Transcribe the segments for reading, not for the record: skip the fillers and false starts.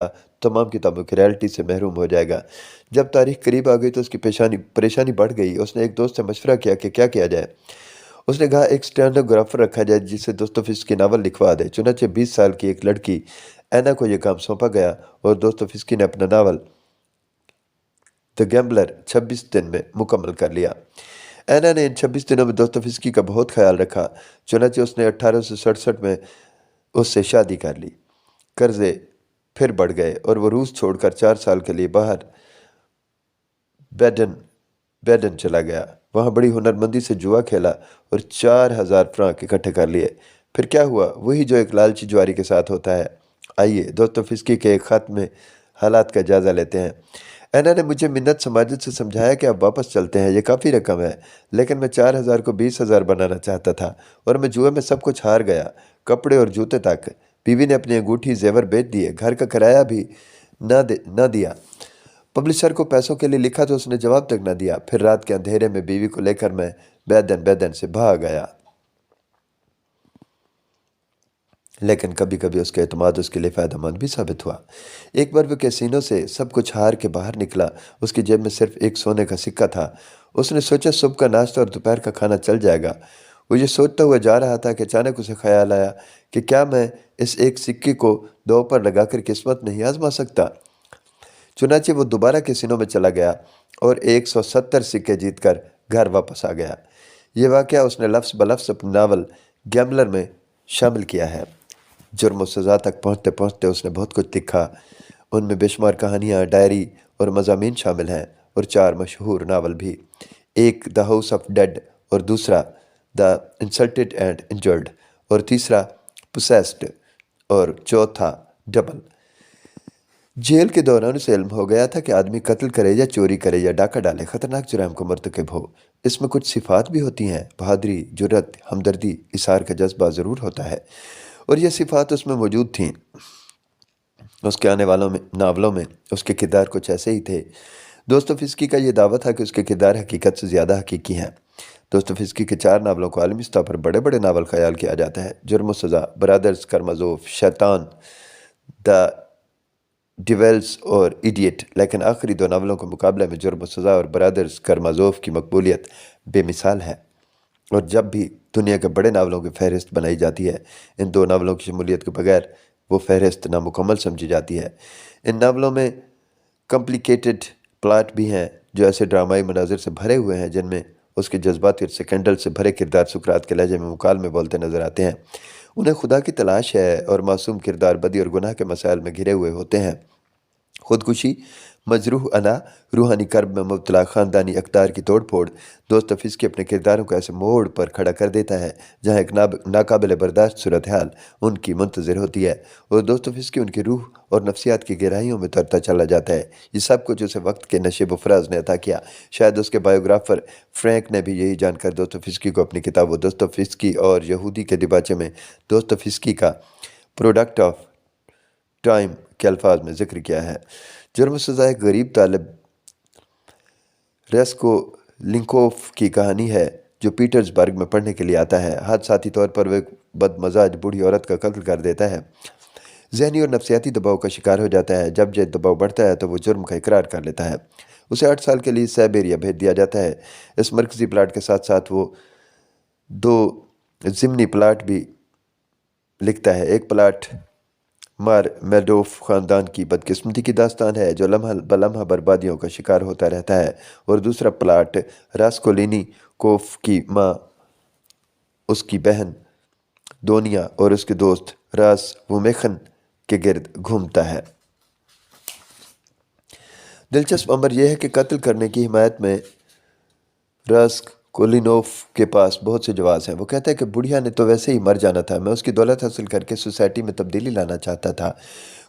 तमाम किताबों की रॉयल्टी से महरूम हो जाएगा। जब तारीख करीब आ गई तो उसकी परेशानी बढ़ गई। उसने एक दोस्त से मशवरा किया कि क्या किया जाए। उसने कहा एक स्टेनोग्राफर रखा जाए जिसे दोस्तोफिस्की नावल लिखवा दे। चुनांचे 20 साल की एक लड़की ऐना को यह काम सौंपा गया और दोस्तोफिस्की ने अपना नावल द गैम्बलर 26 दिन में मुकम्मल कर लिया। ऐना ने इन 26 दिनों में दोस्तोफिस्की का बहुत ख्याल रखा। चुनांचे उसने 1867 में उससे शादी कर ली। कर्जे फिर बढ़ गए और वो रूस छोड़कर 4 साल के लिए बाहर बैडन बैडन चला गया। वहाँ बड़ी हुनरमंदी से जुआ खेला और 4,000 फ्रांक इकट्ठे कर लिए। फिर क्या हुआ, वही जो एक लालची जुआरी के साथ होता है। आइए दोस्तोफिस्की के एक खत में हालात का जायज़ा लेते हैं। ऐना ने मुझे मिन्नत समाजत से समझाया कि आप वापस चलते हैं, ये काफ़ी रकम है। लेकिन मैं 4,000 को 20,000 बनाना चाहता था और मैं जुए में सब कुछ हार गया, कपड़े और जूते तक। बीवी ने अपनी अंगूठी जेवर बेच दिए, घर का किराया भी ना दिया। पब्लिशर को पैसों के लिए लिखा तो उसने जवाब तक न दिया। फिर रात के अंधेरे में बीवी को लेकर मैं बैदन बैदन से भाग गया। लेकिन कभी कभी उसका एतमाद उसके लिए फ़ायदेमंद भी साबित हुआ। एक बार वो कैसीनो से सब कुछ हार के बाहर निकला। उसकी जेब में सिर्फ एक सोने का सिक्का था। उसने सोचा सुबह का नाश्ता और दोपहर का खाना चल जाएगा। वो ये सोचता हुआ जा रहा था कि अचानक उसे ख्याल आया कि क्या मैं इस एक सिक्के को दो पर लगाकर किस्मत नहीं आजमा सकता। चुनांचे वो दोबारा कैसीनो में चला गया और 170 सिक्के जीतकर घर वापस आ गया। ये वाक़या उसने लफ्ज़ बलफ्ज़ अपने नावल गैम्बलर में शामिल किया है। जुर्म और सज़ा तक पहुँचते पहुँचते उसने बहुत कुछ लिखा। उनमें बेशुमार कहानियाँ, डायरी और मज़ामीन शामिल हैं और 4 मशहूर नावल भी। एक द हाउस ऑफ डेड और दूसरा द इंसल्टेड एंड इंजर्ड और तीसरा पोसेस्ड और चौथा डबल। जेल के दौरान उसे इल्म हो गया था कि आदमी कत्ल करे या चोरी करे या डाका डाले खतरनाक जुर्म को मर्तकब हो। इसमें कुछ सिफात भी होती हैं, बहादुरी, जुर्रत, हमदर्दी, इसार का जज्बा ज़रूर होता है और ये सिफात उसमें मौजूद थीं। उसके आने वालों में नावलों में उसके किरदार कुछ ऐसे ही थे। दोस्तोफिस्की का ये दावा था कि उसके किरदार हकीकत से ज़्यादा हकीकी हैं। दोस्तोफिस्की के 4 नावलों को आलमी सतह पर बड़े बड़े नावल ख्याल किया जाता है। जुर्म और सज़ा, ब्रदर्स करमाज़ोव, शैतान, द डिवेल्स और इडियट। लेकिन आखिरी 2 नावलों के मुकाबले में जुर्म और सज़ा और ब्रदर्स करमाज़ोव की मकबूलियत बेमिसाल है। और जब भी दुनिया के बड़े नावलों की फहरिस्त बनाई जाती है, इन 2 नावलों की शमूलियत के बगैर वो फहरिस्त नामुकम्मल समझी जाती है। इन नावलों में कॉम्प्लिकेटेड प्लाट भी हैं जो ऐसे ड्रामाई मनाजिर से भरे हुए हैं जिनमें उसके जज्बाती और स्कैंडल से भरे किरदार सुकरात के लहजे में मुकालमे बोलते नजर आते हैं। उन्हें खुदा की तलाश है और मासूम किरदार बदी और गुनाह के मसाइल में घिरे हुए होते हैं। खुदकुशी, मजरूह अना, रूहानी कर्ब में मुब्तला ख़ानदानी अक़दार की तोड़ फोड़ दोस्तोफिस्की अपने किरदारों को ऐसे मोड़ पर खड़ा कर देता है जहाँ एक नाकाबिल बर्दाश्त सूरत हाल उनकी मुंतज़िर होती है और दोस्तोफिस्की उनकी रूह और नफ्सियात की गहराइयों में तरता चला जाता है। ये सब कुछ उसे वक्त के नशेब फराज ने अता किया। शायद उसके बायोग्राफर फ्रैंक ने भी यही जानकर दोस्तोफिस्की को अपनी किताब दोस्तोफिस्की और यहूदी के दिबाचे में दोस्तोफिस्की का प्रोडक्ट ऑफ टाइम के अल्फाज में ज़िक्र किया है। जुर्म सज़ा एक गरीब तालिब रेस्कोलिंकोफ की कहानी है जो पीटर्सबर्ग में पढ़ने के लिए आता है। हादसाती तौर पर वह एक बदमजाज बूढ़ी औरत का कत्ल कर देता है। ज़हनी और नफ्सियाती दबाव का शिकार हो जाता है। जब यह दबाव बढ़ता है तो वो जुर्म का इकरार कर लेता है। उसे 8 साल के लिए साइबेरिया भेज दिया जाता है। इस मरकज़ी प्लाट के साथ साथ वो 2 ज़िमनी प्लाट भी लिखता है। एक प्लाट मार मेडोफ ख़ानदान की बदकिस्मती की दास्तान है जो लम्हा बलम्हा बर्बादियों का शिकार होता रहता है और दूसरा प्लाट रास्कोलिनी कोफ की माँ, उसकी बहन दोनिया और उसके दोस्त रास वुमेखन के गिर्द घूमता है। दिलचस्प अमर यह है कि कत्ल करने की हिमायत में रास्कोलिनोफ के पास बहुत से जवाब हैं। वो कहता है कि बुढ़िया ने तो वैसे ही मर जाना था, मैं उसकी दौलत हासिल करके सोसाइटी में तब्दीली लाना चाहता था,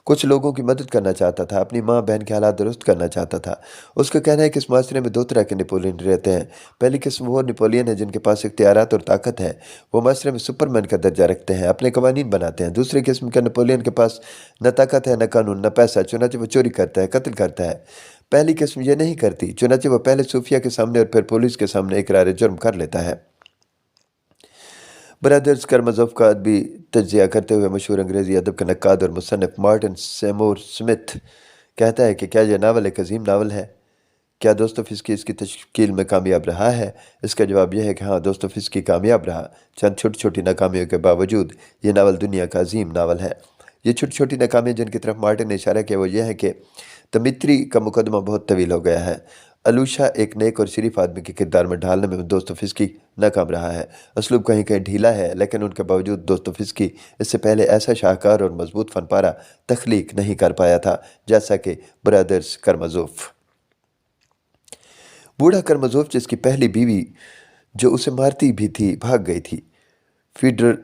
कुछ लोगों की मदद करना चाहता था, अपनी माँ बहन के हालात दुरुस्त करना चाहता था। उसका कहना है कि इस माशरे में 2 तरह के नेपोलियन रहते हैं। पहली किस्म वो नेपोलियन है जिनके पास इख्तियारात और ताकत है, वो माशरे में सुपरमैन का दर्जा रखते हैं, अपने कवानीन बनाते हैं। दूसरी किस्म का नेपोलियन के पास न ताकत है, न कानून, न पैसा, चुनांचे वो चोरी करता है, कत्ल करता है। पहली किस्म ये नहीं करती, चुनांचे वो पहले सूफिया के सामने और फिर पुलिस के सामने इकरार जुर्म कर लेता है। برادرز کرامازوف کا ادبی تجزیہ کرتے ہوئے مشہور انگریزی ادب کے نقاد اور مصنف مارٹن سیمور سمتھ کہتا ہے کہ کیا یہ ناول ایک عظیم ناول ہے؟ کیا دوستویفسکی اس کی تشکیل میں کامیاب رہا ہے؟ اس کا جواب یہ ہے کہ ہاں، دوستویفسکی کامیاب رہا۔ چند چھوٹی چھوٹی ناکامیوں کے باوجود یہ ناول دنیا کا عظیم ناول ہے۔ یہ چھوٹی چھوٹی ناکامیاں جن کی طرف مارٹن نے اشارہ کیا وہ یہ ہے کہ دمتری کا مقدمہ بہت طویل ہو گیا ہے۔ الوشا ایک نیک اور شریف آدمی کے کردار میں ڈھالنے میں دوستویفسکی ناکام رہا ہے۔ اسلوب کہیں کہیں ڈھیلا ہے، لیکن ان کے باوجود دوستویفسکی اس سے پہلے ایسا شاہکار اور مضبوط فن پارہ تخلیق نہیں کر پایا تھا جیسا کہ برادرز کرامازوف۔ بوڑھا کرامازوف، جس کی پہلی بیوی جو اسے مارتی بھی تھی بھاگ گئی تھی۔ فیڈر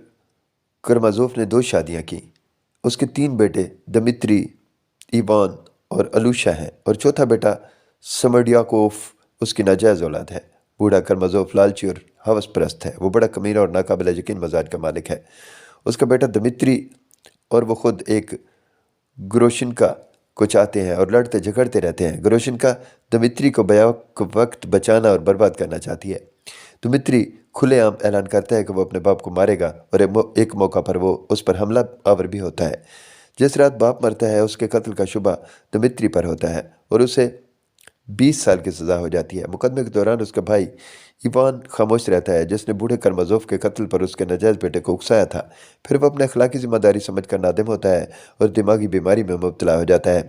کرامازوف نے 2 شادیاں کیں۔ اس کے 3 بیٹے دمتری، ایوان اور الوشا ہیں، اور چوتھا بیٹا سمرڈیاکوف اس کی ناجائز اولاد ہے۔ بوڑھا کرامازوف لالچی اور ہوس پرست ہے۔ وہ بڑا کمینہ اور ناقابل یقین مزاج کا مالک ہے۔ اس کا بیٹا دمتری اور وہ خود ایک گروشنکا کو چاہتے ہیں اور لڑتے جھگڑتے رہتے ہیں۔ گروشنکا دمتری کو بیک وقت بچانا اور برباد کرنا چاہتی ہے۔ دمتری کھلے عام اعلان کرتا ہے کہ وہ اپنے باپ کو مارے گا، اور ایک موقع پر وہ اس پر حملہ آور بھی ہوتا ہے۔ جس رات باپ مرتا ہے اس کے قتل کا شبہ دمتری پر ہوتا ہے اور اسے 20 سال کی سزا ہو جاتی ہے۔ مقدمے کے دوران اس کا بھائی ایوان خاموش رہتا ہے، جس نے بوڑھے کرامازوف کے قتل پر اس کے ناجائز بیٹے کو اکسایا تھا۔ پھر وہ اپنے اخلاقی ذمہ داری سمجھ کر نادم ہوتا ہے اور دماغی بیماری میں مبتلا ہو جاتا ہے۔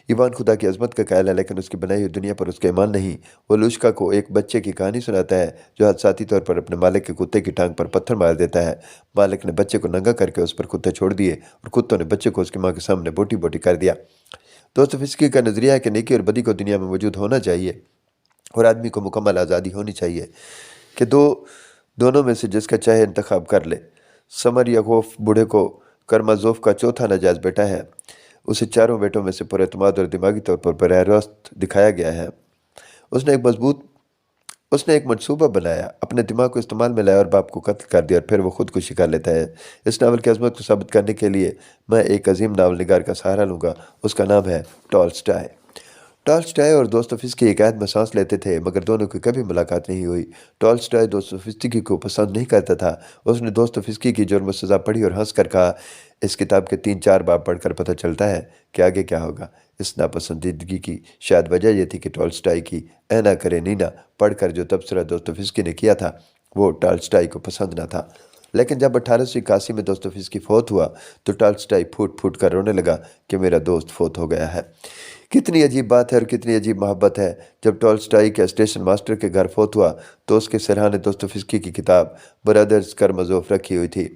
ایوان خدا کی عظمت کا قائل ہے، لیکن اس کی بنائی ہوئی دنیا پر اس کا ایمان نہیں۔ وہ لوشکا کو ایک بچے کی کہانی سناتا ہے جو حادثاتی طور پر اپنے مالک کے کتے کی ٹانگ پر پتھر مار دیتا ہے۔ مالک نے بچے کو ننگا کر کے اس پر کتے چھوڑ دیے اور کتوں نے بچے کو اس کی ماں کے سامنے بوٹی بوٹی کر دیا۔ دوستویفسکی کا نظریہ ہے کہ نیکی اور بدی کو دنیا میں موجود ہونا چاہیے اور آدمی کو مکمل آزادی ہونی چاہیے کہ دونوں میں سے جس کا چاہے انتخاب کر لے۔ سمریاکوف بوڑھے کو کرامازوف کا چوتھا ناجائز بیٹا ہے۔ اسے 4 بیٹوں میں سے پر اعتماد اور دماغی طور پر براہ راست دکھایا گیا ہے۔ اس نے ایک منصوبہ بنایا، اپنے دماغ کو استعمال میں لایا اور باپ کو قتل کر دیا اور پھر وہ خودکشی کر لیتا ہے۔ اس ناول کی عظمت کو ثابت کرنے کے لیے میں ایک عظیم ناول نگار کا سہارا لوں گا۔ اس کا نام ہے ٹالسٹائے۔ ٹالسٹائے اور دوستویفسکی ایک عہد میں سانس لیتے تھے، مگر دونوں کی کبھی ملاقات نہیں ہوئی۔ ٹالسٹائے دوستویفسکی کو پسند نہیں کرتا تھا۔ اس نے دوستویفسکی کی جرم و سزا پڑھی اور ہنس کر کہا، اس کتاب کے 3-4 باب پڑھ کر پتہ چلتا ہے کہ آگے کیا ہوگا۔ اس ناپسندیدگی کی شاید وجہ یہ تھی کہ ٹالسٹائے کی اینا کرینینا پڑھ کر جو تبصرہ دوستویفسکی نے کیا تھا وہ ٹالسٹائے کو پسند نہ تھا۔ لیکن جب 1881 میں دوستویفسکی فوت ہوا تو ٹالسٹائے پھوٹ پھوٹ کر رونے لگا کہ میرا دوست فوت ہو گیا ہے۔ کتنی عجیب بات ہے اور کتنی عجیب محبت ہے۔ جب ٹالسٹائی کے اسٹیشن ماسٹر کے گھر فوت ہوا تو اس کے سرہانے دوستویفسکی کی کتاب برادرز کرامازوف رکھی ہوئی تھی۔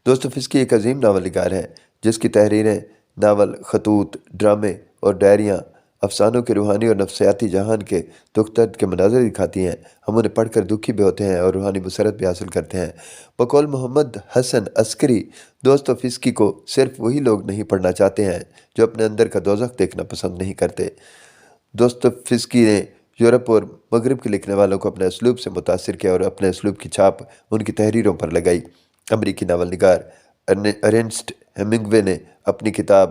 دوستویفسکی ایک عظیم ناول نگار ہے جس کی تحریریں ناول، خطوط، ڈرامے اور ڈائریاں افسانوں کے روحانی اور نفسیاتی جہان کے دکھ درد کے مناظر دکھاتی ہیں۔ ہم انہیں پڑھ کر دکھی بھی ہوتے ہیں اور روحانی مسرت بھی حاصل کرتے ہیں۔ بقول محمد حسن عسکری، دوستویفسکی کو صرف وہی لوگ نہیں پڑھنا چاہتے ہیں جو اپنے اندر کا دوزخ دیکھنا پسند نہیں کرتے۔ دوستویفسکی نے یورپ اور مغرب کے لکھنے والوں کو اپنے اسلوب سے متاثر کیا اور اپنے اسلوب کی چھاپ ان کی تحریروں پر لگائی۔ امریکی ناول نگار ارنسٹ ہیمنگوے نے اپنی کتاب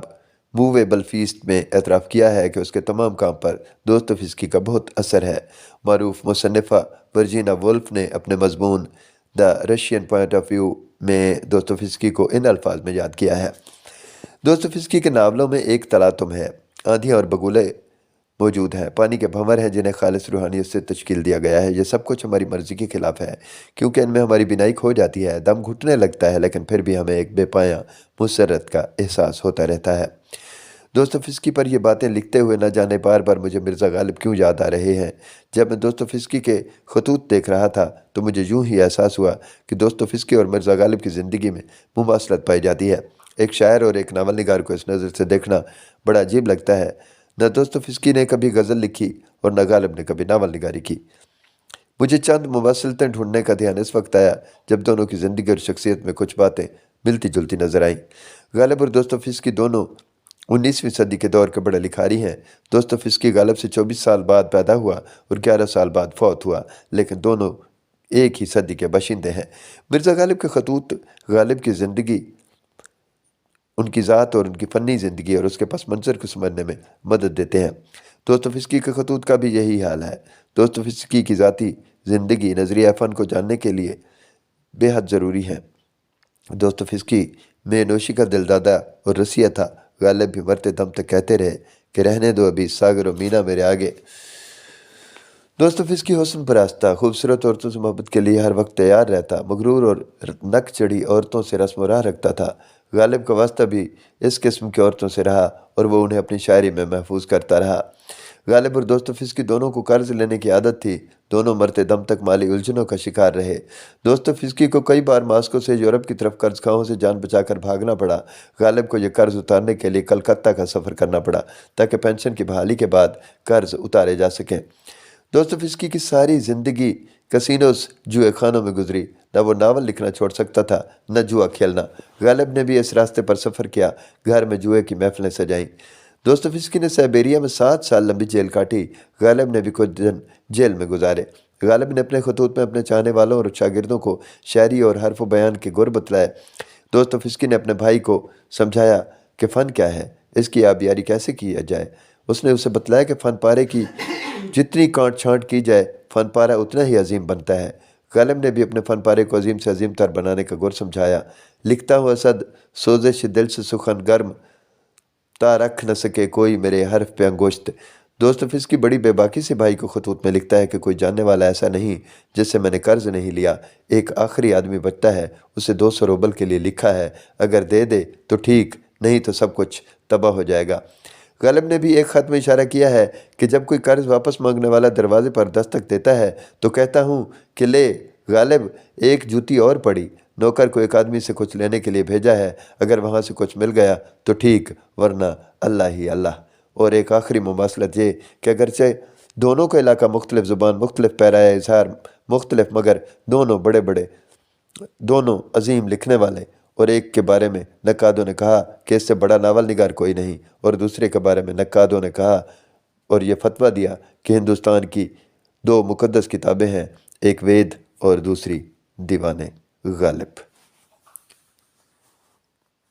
موویبل فیسٹ میں اعتراف کیا ہے کہ اس کے تمام کام پر دوستویفسکی کا بہت اثر ہے۔ معروف مصنفہ ورجینا وولف نے اپنے مضمون the Russian point of view میں دوستویفسکی کو ان الفاظ میں یاد کیا ہے۔ دوستویفسکی کے ناولوں میں ایک تلاطم ہے۔ آندھیاں اور بگولے موجود ہیں، پانی کے بھنور ہیں جنہیں خالص روحانیت سے تشکیل دیا گیا ہے۔ یہ سب کچھ ہماری مرضی کے خلاف ہے کیونکہ ان میں ہماری بینائی کھو جاتی ہے، دم گھٹنے لگتا ہے، لیکن پھر بھی ہمیں ایک بے پایاں مسرت کا احساس ہوتا رہتا ہے۔ دوستویفسکی پر یہ باتیں لکھتے ہوئے نہ جانے بار بار مجھے مرزا غالب کیوں یاد آ رہے ہیں۔ جب میں دوستویفسکی کے خطوط دیکھ رہا تھا تو مجھے یوں ہی احساس ہوا کہ دوستویفسکی اور مرزا غالب کی زندگی میں مماثلت پائی جاتی ہے۔ ایک شاعر اور ایک ناول نگار کو اس نظر سے دیکھنا بڑا عجیب لگتا ہے۔ نہ دوستویفسکی نے کبھی غزل لکھی اور نہ غالب نے کبھی ناول نگاری کی۔ مجھے چند مماثلتیں ڈھونڈنے کا دھیان اس وقت آیا جب دونوں کی زندگی اور شخصیت میں کچھ باتیں ملتی جلتی نظر آئیں۔ غالب اور دوستویفسکی دونوں 19ویں صدی کے دور کے بڑے لکھاری ہیں۔ دوستویفسکی غالب سے 24 سال بعد پیدا ہوا اور 11 سال بعد فوت ہوا، لیکن دونوں ایک ہی صدی کے باشندے ہیں۔ مرزا غالب کے خطوط غالب کی زندگی، ان کی ذات اور ان کی فنی زندگی اور اس کے پس منظر کو سمجھنے میں مدد دیتے ہیں۔ دوستویفسکی کے خطوط کا بھی یہی حال ہے۔ دوستویفسکی کی ذاتی زندگی، نظریہ فن کو جاننے کے لیے बेहद ज़रूरी हैं। दोस्तोयेवस्की में नोशी का दिलदादा और रसिया था। गालिब भी मरते दम तक कहते रहे कि रहने दो अभी सागर और मीना मेरे आगे। दोस्तोयेवस्की हुस्न परस्त था, खूबसूरत औरतों से मोहब्बत के लिए हर वक्त तैयार रहता, मगरूर और नक चढ़ी औरतों से रस्म राह रखता था। गालिब का वास्ता भी इस किस्म की औरतों से रहा और वो उन्हें अपनी शायरी में महफूज करता रहा। गालिब और दोस्तोयेवस्की दोनों को कर्ज लेने की आदत थी। दोनों मरते दम तक माली उलझनों का शिकार रहे। दोस्तोयेवस्की को कई बार मास्को से यूरोप की तरफ कर्जखाओं से जान बचाकर भागना पड़ा। गालिब को यह कर्ज उतारने के लिए कलकत्ता का सफ़र करना पड़ा ताकि पेंशन की बहाली के बाद कर्ज उतारे जा सकें। दोस्तोयेवस्की की सारी ज़िंदगी कसिनोस जुए खानों में गुजरी। न वो नावल लिखना छोड़ सकता था, न जुआ खेलना। गालिब ने भी इस रास्ते पर सफ़र किया, घर में जुए की महफिलें सजाईं। दोस्तोयेवस्की ने साइबेरिया में 7 साल लंबी जेल काटी। गालिब ने भी कुछ दिन जेल में गुजारे। गालिब ने अपने खतूत में अपने चाहने वालों और शागिर्दों को शायरी और हर्फ बयान के गुर बतलाए। दोस्तोयेवस्की ने अपने भाई को समझाया कि फ़न क्या है, इसकी आबियारी कैसे की जाए। उसने उसे बतलाया कि फ़न पारे की जितनी काट छाँट की जाए, फ़न पारा उतना ही अजीम बनता है। गालिब ने भी अपने फ़न पारे को अजीम से अजीम तर बनाने का गुर समझाया। लिखता हूँ असद सोज़िश दिल से सुखन गर्म, ता रख न सके कोई मेरे हर्फ पे अंगुश्त। दोस्तोयेवस्की बड़ी बेबाकी से भाई को खतूत में लिखता है कि कोई जानने वाला ऐसा नहीं जिससे मैंने कर्ज नहीं लिया। एक आखिरी आदमी बचता है, उसे 200 रूबल के लिए लिखा है, अगर दे दे तो ठीक, नहीं तो सब कुछ तबाह हो जाएगा। गालिब ने भी एक ख़त में इशारा किया है कि जब कोई कर्ज वापस मांगने वाला दरवाजे पर दस्तक देता है तो कहता हूँ कि ले गालिब, एक जूती और पड़ी। नौकर को एक आदमी से कुछ लेने के लिए भेजा है, अगर वहाँ से कुछ मिल गया तो ठीक, वरना अल्लाह ही अल्लाह। और एक आखिरी मुमासलत ये कि अगरचे दोनों का इलाका मुख्तलिफ ज़ुबान, मुख्तलिफ पैराए इज़हार मुख्तलिफ, मगर दोनों बड़े बड़े, दोनों अजीम लिखने वाले। और एक के बारे में नक्कादों ने कहा कि इससे बड़ा नावल निगार कोई नहीं, और दूसरे के बारे में नक्कादों ने कहा और ये फतवा दिया कि हिंदुस्तान की 2 मुक़द्दस किताबें हैं, एक वेद और दूसरी दीवाने गालिब।